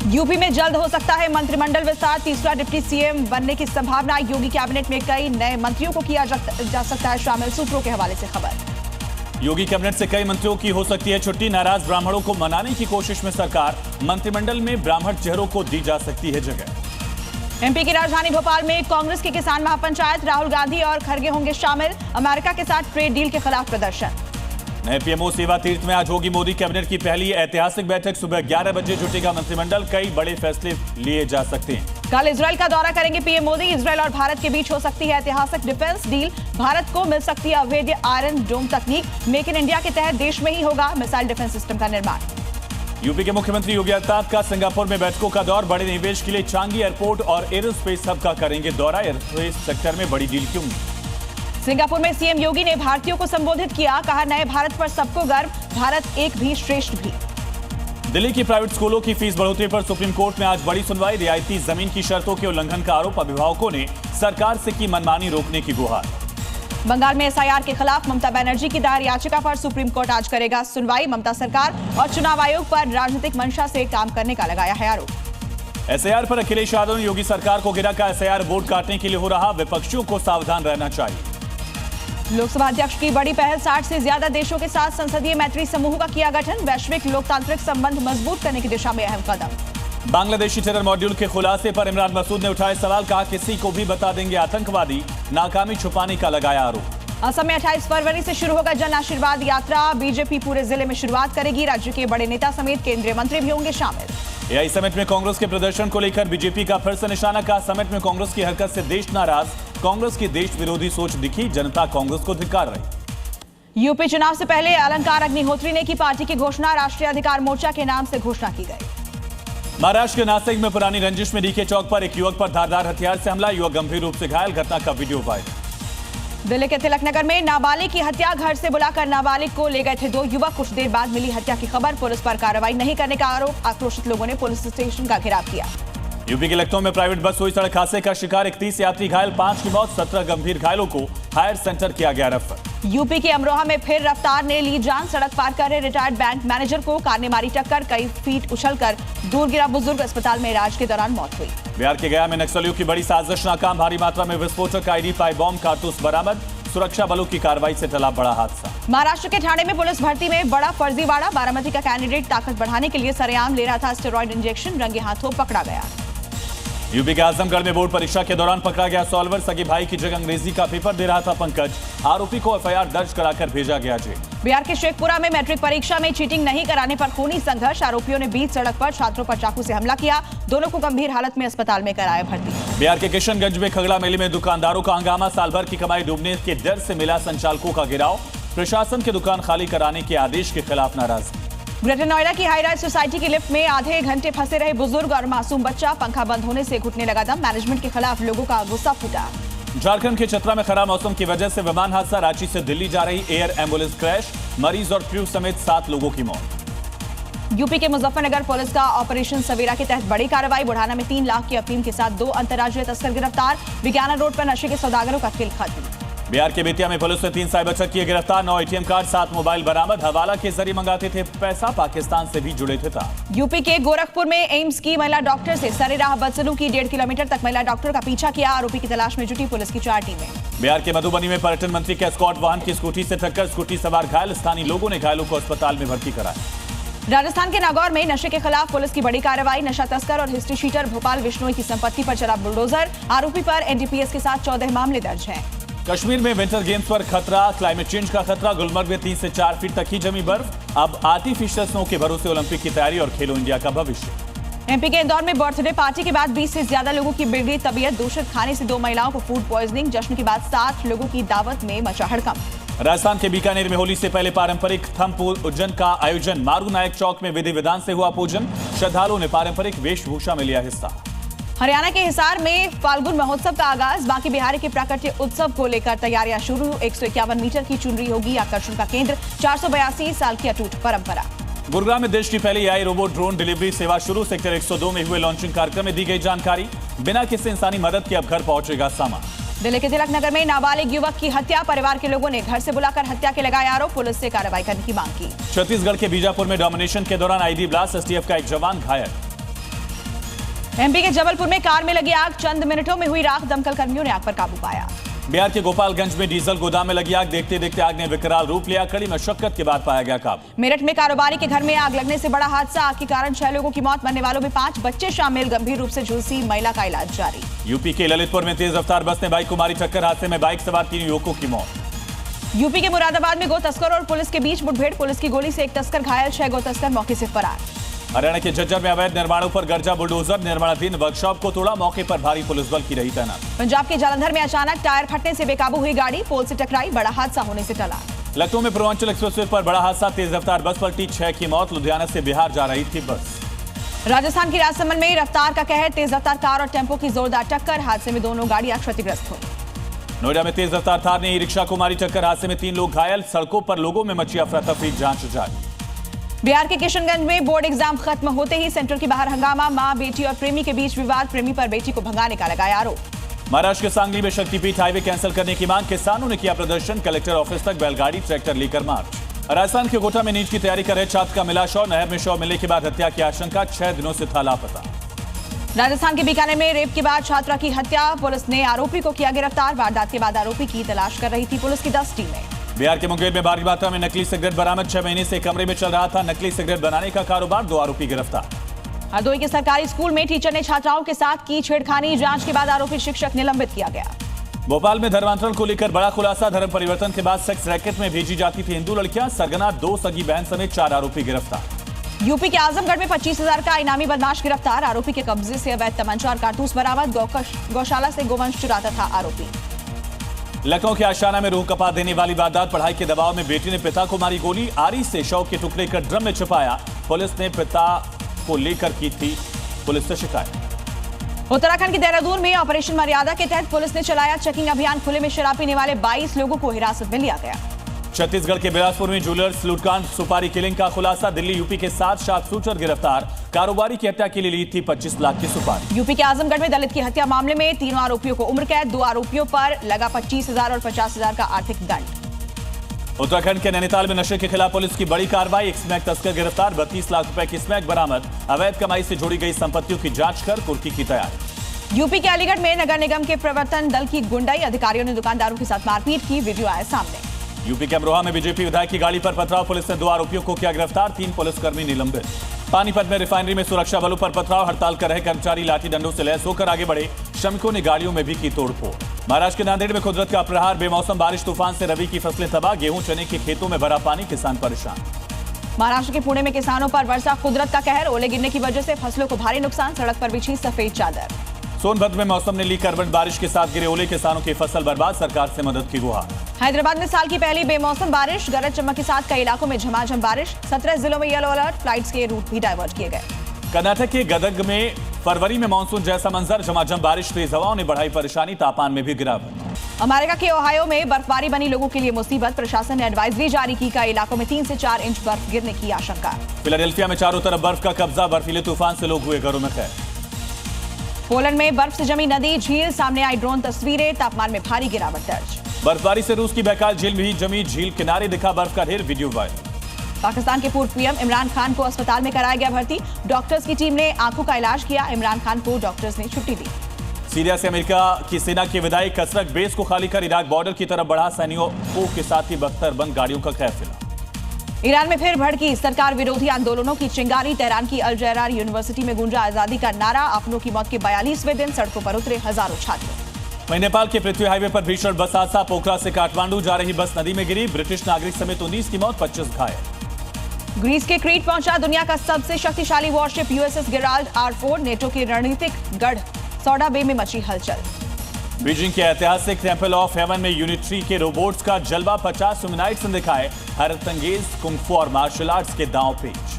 UP में जल्द हो सकता है मंत्रिमंडल विस्तार, तीसरा डिप्टी सीएम बनने की संभावना। योगी कैबिनेट में कई नए मंत्रियों को किया जा सकता है शामिल, सूत्रों के हवाले से खबर। योगी कैबिनेट से कई मंत्रियों की हो सकती है छुट्टी, नाराज ब्राह्मणों को मनाने की कोशिश में सरकार, मंत्रिमंडल में ब्राह्मण चेहरों को दी जा सकती है जगह। एमपी की राजधानी भोपाल में कांग्रेस की किसान महापंचायत, राहुल गांधी और खड़गे होंगे शामिल, अमेरिका के साथ ट्रेड डील के खिलाफ प्रदर्शन। नए पीएमओ सेवा तीर्थ में आज होगी मोदी कैबिनेट की पहली ऐतिहासिक बैठक, सुबह 11 बजे जुटेगा मंत्रिमंडल, कई बड़े फैसले लिए जा सकते हैं। कल इजराइल का दौरा करेंगे पीएम मोदी, इजराइल और भारत के बीच हो सकती है ऐतिहासिक डिफेंस डील, भारत को मिल सकती है अवैध आयरन डोम तकनीक, मेक इन इंडिया के तहत देश में ही होगा मिसाइल डिफेंस सिस्टम का निर्माण। यूपी के मुख्यमंत्री योगी आदित्यनाथ का सिंगापुर में बैठकों का दौर, बड़े निवेश के लिए चांगी एयरपोर्ट और एरोस्पेस हब का करेंगे दौरा, एरोस्पेस सेक्टर में बड़ी डील क्यों। सिंगापुर में सीएम योगी ने भारतीयों को संबोधित किया, कहा नए भारत पर सबको गर्व, भारत एक भी श्रेष्ठ भी। दिल्ली की प्राइवेट स्कूलों की फीस बढ़ोतरी पर सुप्रीम कोर्ट में आज बड़ी सुनवाई, रियायती जमीन की शर्तों के उल्लंघन का आरोप, अभिभावकों ने सरकार से की मनमानी रोकने की गुहार। बंगाल में एसआईआर के खिलाफ ममता बनर्जी की दायर याचिका पर सुप्रीम कोर्ट आज करेगा सुनवाई, ममता सरकार और चुनाव आयोग पर राजनीतिक मंशा से काम करने का लगाया है आरोप। एसआईआर पर अखिलेश यादव ने योगी सरकार को गिरा, का एसआईआर वोट काटने के लिए हो रहा, विपक्षियों को सावधान रहना चाहिए। लोकसभा अध्यक्ष की बड़ी पहल, 60 से ज्यादा देशों के साथ संसदीय मैत्री समूह का किया गठन, वैश्विक लोकतांत्रिक संबंध मजबूत करने की दिशा में अहम कदम। बांग्लादेशी टेरर मॉड्यूल के खुलासे पर इमरान मसूद ने उठाए सवाल, कहा किसी को भी बता देंगे आतंकवादी, नाकामी छुपाने का लगाया आरोप। असम में 28 फरवरी से शुरू होगा जन आशीर्वाद यात्रा, बीजेपी पूरे जिले में शुरुआत करेगी, राज्य के बड़े नेता समेत केंद्रीय मंत्री भी होंगे शामिल। एआई समिट में कांग्रेस के प्रदर्शन को लेकर बीजेपी का फिर से निशाना, कहा समिट में कांग्रेस की हरकत से देश नाराज, कांग्रेस की देश विरोधी सोच दिखी, जनता कांग्रेस को धिक्कार रही। यूपी चुनाव से पहले अलंकार अग्निहोत्री ने की पार्टी की घोषणा, राष्ट्रीय अधिकार मोर्चा के नाम से घोषणा की गई। महाराष्ट्र के नासिक में पुरानी रंजिश में डीके चौक पर एक युवक पर धारदार हथियार से हमला, युवक गंभीर रूप से घायल, घटना का वीडियो वायरल। दिल्ली के तिलकनगर में नाबालिग की हत्या, घर से बुलाकर नाबालिग को ले गए थे दो युवक, कुछ देर बाद मिली हत्या की खबर, पुलिस पर कार्रवाई नहीं करने का आरोप, आक्रोशित लोगों ने पुलिस स्टेशन का घेराव किया। यूपी के लखनऊ में प्राइवेट बस हुई सड़क हादसे का शिकार, 31 यात्री घायल, 5 की मौत, 17 गंभीर घायलों को हायर सेंटर किया गया रेफर। यूपी के अमरोहा में फिर रफ्तार ने ली जान, सड़क पार कर रहे रिटायर्ड बैंक मैनेजर को कार ने मारी टक्कर, कई फीट उछलकर दूर गिरा बुजुर्ग, अस्पताल में इलाज के दौरान मौत हुई। बिहार के गया में नक्सलियों की बड़ी साजिश नाकाम, भारी मात्रा में विस्फोटक आईडी पाई बॉम्ब कारतूस बरामद, सुरक्षा बलों की कार्रवाई से टला बड़ा हादसा। महाराष्ट्र के ठाणे में पुलिस भर्ती में बड़ा फर्जीवाड़ा, बारामती का कैंडिडेट ताकत बढ़ाने के लिए सरेआम ले रहा था स्टेरॉइड इंजेक्शन, रंगे हाथों पकड़ा गया। यूपी के आजमगढ़ में बोर्ड परीक्षा के दौरान पकड़ा गया सॉल्वर, सगे भाई की जगह अंग्रेजी का पेपर दे रहा था पंकज, आरोपी को एफआईआर दर्ज कराकर भेजा गया जेल। बिहार के शेखपुरा में मैट्रिक परीक्षा में चीटिंग नहीं कराने पर खूनी संघर्ष, आरोपियों ने बीच सड़क पर छात्रों पर चाकू से हमला किया, दोनों को गंभीर हालत में अस्पताल में कराया भर्ती। बिहार के किशनगंज में खगड़ा मेले में दुकानदारों का हंगामा, साल भर की कमाई डूबने के डर से मिला संचालकों का गिराव, प्रशासन के दुकान खाली कराने के आदेश के खिलाफ नाराजगी। ग्रेटर नोएडा की हाईराइज सोसाइटी की लिफ्ट में आधे घंटे फंसे रहे बुजुर्ग और मासूम बच्चा, पंखा बंद होने से घुटने लगा दम, मैनेजमेंट के खिलाफ लोगों का गुस्सा फूटा। झारखंड के चतरा में खराब मौसम की वजह से विमान हादसा, रांची से दिल्ली जा रही एयर एम्बुलेंस क्रैश, मरीज और क्रू समेत 7 लोगों की मौत। यूपी के मुजफ्फरनगर पुलिस का ऑपरेशन सवेरा के तहत बड़ी कार्रवाई, बुढ़ाना में 3 लाख की अफीम के साथ 2 अंतर्राज्यीय तस्कर गिरफ्तार, विज्ञाना रोड पर नशे के सौदागरों का खेल खत्म। बिहार के बेतिया में पुलिस ने 3 साइबर ठग किए गिरफ्तार, 9 एटीएम कार्ड, 7 मोबाइल बरामद, हवाला के जरिए मंगाते थे पैसा, पाकिस्तान से भी जुड़े थे तार। यूपी के गोरखपुर में एम्स की महिला डॉक्टर से सरेराह बदसलूकी, 1.5 किलोमीटर तक महिला डॉक्टर का पीछा किया, आरोपी की तलाश में जुटी पुलिस की 4 टीमें। बिहार के मधुबनी में पर्यटन मंत्री के एस्कॉर्ट वाहन की स्कूटी से टक्कर, स्कूटी सवार घायल, स्थानीय लोगों ने घायलों को अस्पताल में भर्ती कराया। राजस्थान के नागौर में नशे के खिलाफ पुलिस की बड़ी कार्रवाई, नशा तस्कर और हिस्ट्री शीटर भोपाल बिश्नोई की संपत्ति पर चला बुलडोजर, आरोपी पर एनडीपीएस के साथ 14 मामले दर्ज हैं। कश्मीर में विंटर गेम्स पर खतरा, क्लाइमेट चेंज का खतरा, गुलमर्ग में 3 से 4 फीट तक ही जमी बर्फ, अब आर्टिफिशियल स्नो के भरोसे ओलंपिक की तैयारी और खेलो इंडिया का भविष्य। एमपी के इंदौर में बर्थडे पार्टी के बाद 20 से ज्यादा लोगों की बिगड़ी तबीयत, दूषित खाने से 2 महिलाओं को फूड पॉइजनिंग, जश्न के बाद 60 लोगों की दावत में मचा हड़कंप। राजस्थान के बीकानेर में होली से पहले पारंपरिक थम पूजन का आयोजन, मारू नायक चौक में विधि विधान से हुआ पूजन, श्रद्धालुओं ने पारंपरिक वेशभूषा में लिया हिस्सा। हरियाणा के हिसार में फाल्गुन महोत्सव का आगाज, बाकी बिहारी के प्राकट्य उत्सव को लेकर तैयारियां शुरू, 151 मीटर की चुनरी होगी आकर्षण का केंद्र, 482 साल की अटूट परंपरा। गुरुग्राम में देश की पहली एआई रोबोट ड्रोन डिलीवरी सेवा शुरू, सेक्टर 102 में हुए लॉन्चिंग कार्यक्रम में दी गई जानकारी, बिना किसी इंसानी मदद के अब घर पहुंचेगा सामान। दिल्ली के तिलकनगर में नाबालिग युवक की हत्या, परिवार के लोगों ने घर से बुलाकर हत्या के लगाए आरोप, पुलिस से कार्रवाई करने की मांग की। छत्तीसगढ़ के बीजापुर में डोमिनेशन के दौरान आईडी ब्लास्ट, एसटीएफ का एक जवान घायल। एमपी के जबलपुर में कार में लगी आग, चंद मिनटों में हुई राख, दमकल कर्मियों ने आग पर काबू पाया। बिहार के गोपालगंज में डीजल गोदाम में लगी आग, देखते देखते आग ने विकराल रूप लिया, कड़ी मशक्कत के बाद पाया गया काबू। मेरठ में कारोबारी के घर में आग लगने से बड़ा हादसा, आग के कारण 6 लोगों की मौत, मरने वालों में 5 बच्चे शामिल, गंभीर रूप से झुलसी महिला का इलाज जारी। यूपी के ललितपुर में तेज रफ्तार बस ने बाइक को मारी टक्कर, हादसे में बाइक सवार 3 युवकों की मौत। यूपी के मुरादाबाद में गो तस्कर और पुलिस के बीच मुठभेड़, पुलिस की गोली से एक तस्कर घायल, 6 गो तस्कर मौके से फरार। हरियाणा के झज्जर में अवैध निर्माणों पर गर्जा बुलडोजर, निर्माणाधीन वर्कशॉप को तोड़ा, मौके पर भारी पुलिस बल की रही तैनात। पंजाब के जालंधर में अचानक टायर फटने से बेकाबू हुई गाड़ी, पोल से टकराई, बड़ा हादसा होने से टला। लखनऊ में पूर्वांचल एक्सप्रेसवे पर बड़ा हादसा, तेज रफ्तार बस पलटी, 6 की मौत, लुधियाना से बिहार जा रही थी बस। राजस्थान की राजसमंद में रफ्तार का कहर, तेज रफ्तार कार और टेम्पो की जोरदार टक्कर, हादसे में दोनों गाड़ियां क्षतिग्रस्त हुई। नोएडा में तेज रफ्तार थार ने ई रिक्शा को मारी टक्कर, हादसे में 3 लोग घायल, सड़कों पर लोगों में मची अफरा तफरी, जांच जारी। बिहार के किशनगंज में बोर्ड एग्जाम खत्म होते ही सेंटर के बाहर हंगामा, मां, बेटी और प्रेमी के बीच विवाद, प्रेमी पर बेटी को भगाने का लगाया आरोप। महाराष्ट्र के सांगली में शक्तिपीठ हाईवे कैंसिल करने की मांग, किसानों ने किया प्रदर्शन, कलेक्टर ऑफिस तक बैलगाड़ी ट्रैक्टर लेकर मार्च। राजस्थान के कोटा में नीट की तैयारी कर रहे छात्र का मिला शव, नहर में शव मिलने के बाद हत्या की आशंका, 6 दिनों से था लापता। राजस्थान के बीकानेर में रेप के बाद छात्रा की हत्या, पुलिस ने आरोपी को किया गिरफ्तार, वारदात के बाद आरोपी की तलाश कर रही थी पुलिस की 10 टीमें। बिहार के मुंगेर में भारी मात्रा में नकली सिगरेट बरामद, 6 महीने से कमरे में चल रहा था नकली सिगरेट बनाने का कारोबार, 2 आरोपी गिरफ्तार। हरदोई के सरकारी स्कूल में टीचर ने छात्राओं के साथ की छेड़खानी, जांच के बाद आरोपी शिक्षक निलंबित किया गया। भोपाल में धर्मांतरण को लेकर बड़ा खुलासा, धर्म परिवर्तन के बाद सेक्स रैकेट में भेजी जाती थी हिंदू लड़कियां, सरगना 2 सगी बहन समेत 4 आरोपी गिरफ्तार। यूपी के आजमगढ़ में 25,000 का इनामी बदमाश गिरफ्तार, आरोपी के कब्जे से अवैध तमंचा और कारतूस बरामद, गौशाला से गोवंश चुराता था आरोपी। लखनऊ के आशियाना में रूह कपा देने वाली वारदात, पढ़ाई के दबाव में बेटी ने पिता को मारी गोली, आरी से शव के टुकड़े कर ड्रम में छिपाया, पुलिस ने पिता को लेकर की थी पुलिस से शिकायत। उत्तराखंड के देहरादून में ऑपरेशन मर्यादा के तहत पुलिस ने चलाया चेकिंग अभियान, खुले में शराब पीने वाले 22 लोगों को हिरासत में लिया गया। छत्तीसगढ़ के बिलासपुर में ज्वेलर्स लूटकांड, सुपारी किलिंग का खुलासा, दिल्ली यूपी के 7 शार्प शूटर गिरफ्तार, कारोबारी की हत्या के लिए ली थी 25 लाख की सुपारी। यूपी के आजमगढ़ में दलित की हत्या मामले में 3 आरोपियों को उम्र कैद, 2 आरोपियों पर लगा 25,000 और 50,000 का आर्थिक दंड। उत्तराखंड के नैनीताल में नशे के खिलाफ पुलिस की बड़ी कार्रवाई, एक स्मैक तस्कर गिरफ्तार, 32 लाख रुपए की स्मैक बरामद, अवैध कमाई से जोड़ी गई संपत्तियों की जांच कर कुर्की की तैयारी। यूपी के अलीगढ़ में नगर निगम के प्रवर्तन दल की गुंडाई, अधिकारियों ने दुकानदारों के साथ मारपीट की, वीडियो आया सामने। यूपी के अमरोहा में बीजेपी विधायक की गाड़ी पर पथराव, पुलिस ने 2 आरोपियों को किया गिरफ्तार, 3 पुलिसकर्मी निलंबित। पानीपत में रिफाइनरी में सुरक्षा बलों पर पथराव, हड़ताल कर रहे कर्मचारी लाठी डंडों से लैस होकर आगे बढ़े, श्रमिकों ने गाड़ियों में भी की तोड़फोड़। महाराष्ट्र के नांदेड़ में कुदरत का प्रहार, बेमौसम बारिश तूफान से रबी की फसलें तबाह, गेहूं चने के खेतों में भरा पानी, किसान परेशान। महाराष्ट्र के पुणे में किसानों पर वर्षा कुदरत का कहर, ओले गिरने की वजह से फसलों को भारी नुकसान, सड़क पर बिछी सफेद चादर। सोनभद्र में मौसम ने ली करवट, बारिश के साथ गिरे ओले, किसानों की फसल बर्बाद, सरकार से मदद की गुहार। हैदराबाद में साल की पहली बेमौसम बारिश, गरज चमक के साथ कई इलाकों में झमाझम बारिश, 17 जिलों में येलो अलर्ट, फ्लाइट्स के रूट भी डाइवर्ट किए गए। कर्नाटक के गदग में फरवरी में मानसून जैसा मंजर, झमाझम बारिश, तेज हवाओं ने बढ़ाई परेशानी, तापमान में भी गिरावट। अमेरिका के ओहायो में बर्फबारी बनी लोगों के लिए मुसीबत, प्रशासन ने एडवाइजरी जारी की, कई इलाकों में 3 से 4 इंच बर्फ गिरने की आशंका। फिलाडेल्फिया में चारों तरफ बर्फ का कब्जा, बर्फीले तूफान से लोग हुए घरों में कैद। पोलैंड में बर्फ से जमी नदी झील, सामने आई ड्रोन तस्वीरें, तापमान में भारी गिरावट दर्ज। बर्फबारी से रूस की बैकाल झील में ही जमी झील किनारे दिखा बर्फ का ढेर, वीडियो वायरल। पाकिस्तान के पूर्व पीएम इमरान खान को अस्पताल में कराया गया भर्ती, डॉक्टर्स की टीम ने आंखों का इलाज किया, इमरान खान को डॉक्टर्स ने छुट्टी दी। सीरिया से अमेरिका की सेना के विदाई, कसरक बेस को खाली कर इराक बॉर्डर की तरफ बढ़ा, सैनिकों के साथ ही बख्तरबंद गाड़ियों का काफिला। ईरान में फिर भड़की सरकार विरोधी आंदोलनों की चिंगारी, तेहरान की अल जहरार यूनिवर्सिटी में गूंजा आजादी का नारा, अपनों की मौत के 42वें दिन सड़कों पर उतरे हजारों छात्र। वहीं नेपाल के पृथ्वी हाईवे पर भीषण बस हादसा, पोखरा से काठमांडू जा रही बस नदी में गिरी, ब्रिटिश नागरिक समेत 19 की मौत, 25 घायल। ग्रीस के क्रीट पहुंचा दुनिया का सबसे शक्तिशाली worship USS Gerald R4, NATO की रणनीतिक गढ़ सौडा बे में मची हलचल। बीजिंग के ऐतिहासिक टेंपल ऑफ हेवन में यूनिट्री के रोबोट्स का जलवा, 50 ह्यूमनॉइड्स ने दिखाए हैरतअंगेज कुंग फू और मार्शल आर्ट्स के दांव पेच।